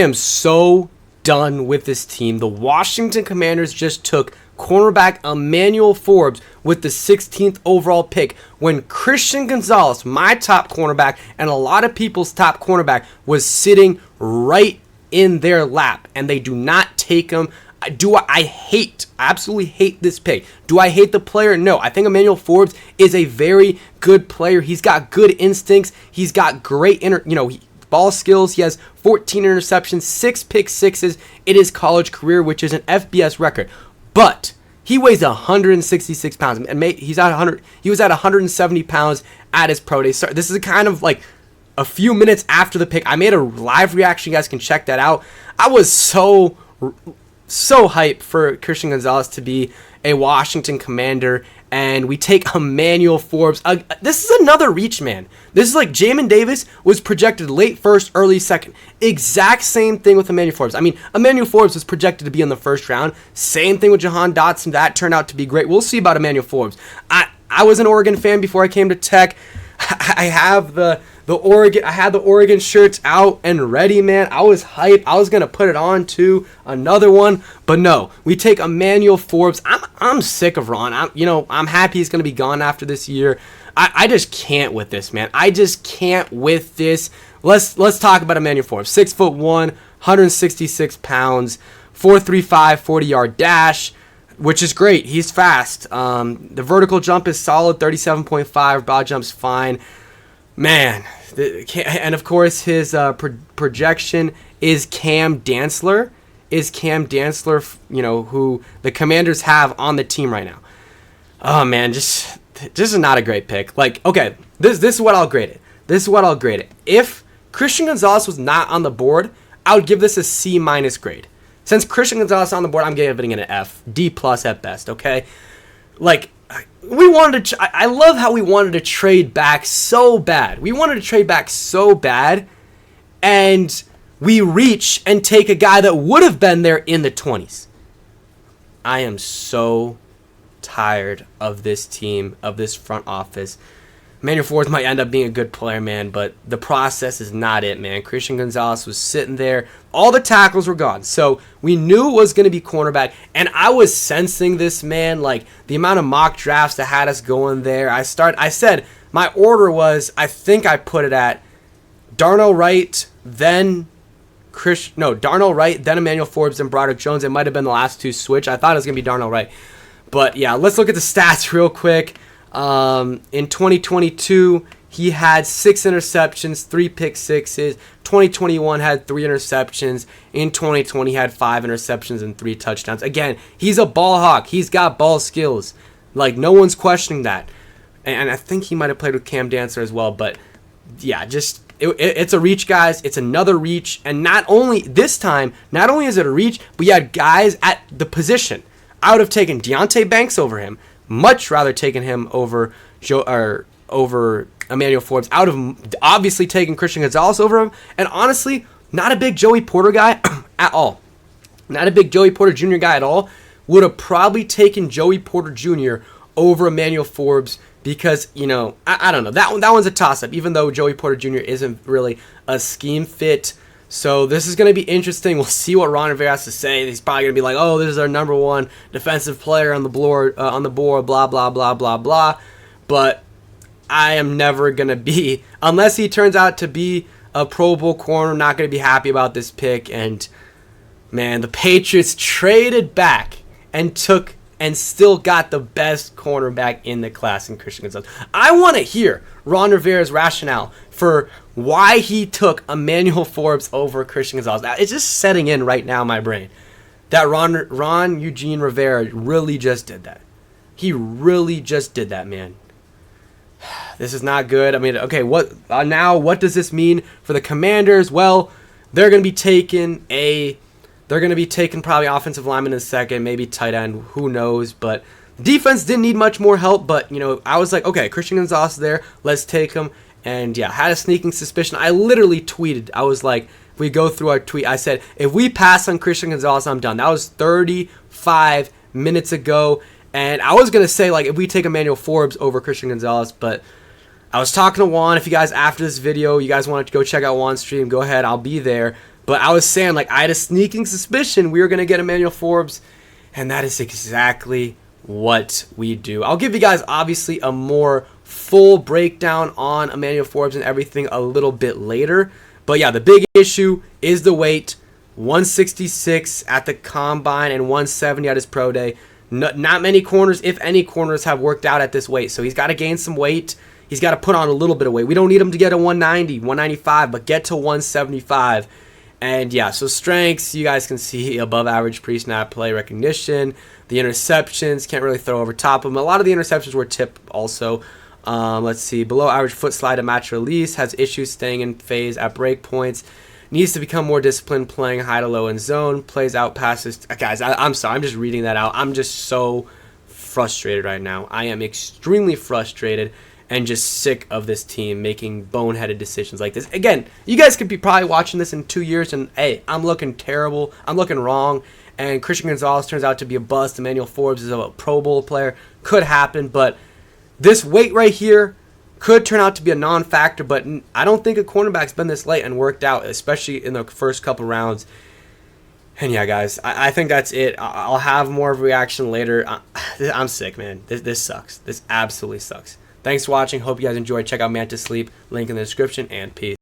I am so done with this team. The Washington Commanders just took cornerback Emmanuel Forbes with the 16th overall pick when Christian Gonzalez, my top cornerback, and a lot of people's top cornerback, was sitting right in their lap, and they do not take him. I absolutely hate this pick. Do I hate the player? No. I think Emmanuel Forbes is a very good player. He's got good instincts. He's got great ball skills. He has 14 interceptions, 6 pick sixes in his college career, which is an FBS record. But he weighs 166 pounds, and he was at 170 pounds at his pro day. So this is kind of like a few minutes after the pick. I made a live reaction. You guys can check that out. I was so hyped for Christian Gonzalez to be a Washington Commander, and we take Emmanuel Forbes. This is another reach, man. This is like Jamin Davis was projected late first, early second. Exact same thing with Emmanuel Forbes. I mean, Emmanuel Forbes was projected to be in the first round. Same thing with Jahan Dotson. That turned out to be great. We'll see about Emmanuel Forbes. I was an Oregon fan before I came to Tech. I have the Oregon shirts out and ready, man. I was hyped. I was gonna put it on to another one, but no. We take Emmanuel Forbes. I'm sick of Ron. I'm happy he's gonna be gone after this year. I just can't with this, man. I just can't with this. Let's talk about Emmanuel Forbes. 6'1", 166 pounds, 4.35 40-yard dash, which is great. He's fast. The vertical jump is solid, 37.5. Broad jump's fine. Man, and of course his projection is Cam Dantzler. Who the Commanders have on the team right now. Oh man, just is not a great pick. Like, okay, this is what I'll grade it. If Christian Gonzalez was not on the board, I would give this a C- grade. Since Christian Gonzalez is on the board, I'm giving it an F, D+ at best. Okay, like. I love how we wanted to trade back so bad. And we reach and take a guy that would have been there in the 20s. I am so tired of this team, of this front office. Emmanuel Forbes might end up being a good player, man, but the process is not it, man. Christian Gonzalez was sitting there. All the tackles were gone. So we knew it was going to be cornerback, and I was sensing this, man, like the amount of mock drafts that had us going there. I said my order was, I think I put it at Darnell Wright, then Emmanuel Forbes, then Broderick Jones. It might have been the last two switch. I thought it was going to be Darnell Wright. But yeah, let's look at the stats real quick. In 2022, he had 6 interceptions, 3 pick sixes. 2021 had 3 interceptions. In 2020, he had 5 interceptions and 3 touchdowns. Again, he's a ball hawk. He's got ball skills. Like, no one's questioning that. And I think he might have played with Cam Dantzler as well. But yeah, it's a reach, guys. It's another reach. And not only is it a reach, but you had guys at the position. I would have taken Deonte Banks over him. Much rather taken him over Emmanuel Forbes. I would have obviously taken Christian Gonzalez over him. And honestly, not a big Joey Porter guy at all. Not a big Joey Porter Jr. guy at all. Would have probably taken Joey Porter Jr. over Emmanuel Forbes because, I don't know. That one's a toss-up, even though Joey Porter Jr. isn't really a scheme fit. So this is going to be interesting. We'll see what Ron Rivera has to say. He's probably going to be like, oh, this is our number one defensive player on the board, blah, blah, blah, blah, blah. But I am never going to be, unless he turns out to be a Pro Bowl corner, not going to be happy about this pick. And, man, the Patriots traded back and took and still got the best cornerback in the class in Christian Gonzalez. I want to hear Ron Rivera's rationale for why he took Emmanuel Forbes over Christian Gonzalez. It's just setting in right now in my brain that Ron Eugene Rivera really just did that. He really just did that, man. This is not good. I mean, okay, what does this mean for the Commanders? Well, they're going to be taking probably offensive lineman in a second, maybe tight end, who knows, but the defense didn't need much more help, but, I was like, okay, Christian Gonzalez is there, let's take him, and yeah, had a sneaking suspicion. I literally tweeted, I was like, if we go through our tweet, I said, if we pass on Christian Gonzalez, I'm done. That was 35 minutes ago, and I was going to say, like, if we take Emmanuel Forbes over Christian Gonzalez, but I was talking to Juan. If you guys, after this video, you guys want to go check out Juan's stream, go ahead, I'll be there. But I was saying, like, I had a sneaking suspicion we were going to get Emmanuel Forbes, and that is exactly what we do. I'll give you guys, obviously, a more full breakdown on Emmanuel Forbes and everything a little bit later. But yeah, the big issue is the weight. 166 at the combine and 170 at his pro day. Not many corners, if any corners, have worked out at this weight. So he's got to gain some weight. He's got to put on a little bit of weight. We don't need him to get a 190, 195, but get to 175. And yeah, so strengths, you guys can see above average pre-snap play recognition. The interceptions, can't really throw over top of him. A lot of the interceptions were tipped also. Let's see, below average foot slide to match release, has issues staying in phase at break points. Needs to become more disciplined playing high to low in zone. Plays out passes. Guys, I'm sorry. I'm just reading that out. I'm just so frustrated right now. I am extremely frustrated and just sick of this team making boneheaded decisions like this. Again, you guys could be probably watching this in 2 years and, hey, I'm looking terrible. I'm looking wrong. And Christian Gonzalez turns out to be a bust. Emmanuel Forbes is a Pro Bowl player. Could happen. But this weight right here could turn out to be a non-factor, but I don't think a cornerback's been this late and worked out, especially in the first couple rounds. And yeah, guys, I think that's it. I'll have more of a reaction later. I'm sick, man. This sucks. This absolutely sucks. Thanks for watching. Hope you guys enjoyed. Check out Mantis Sleep. Link in the description, and peace.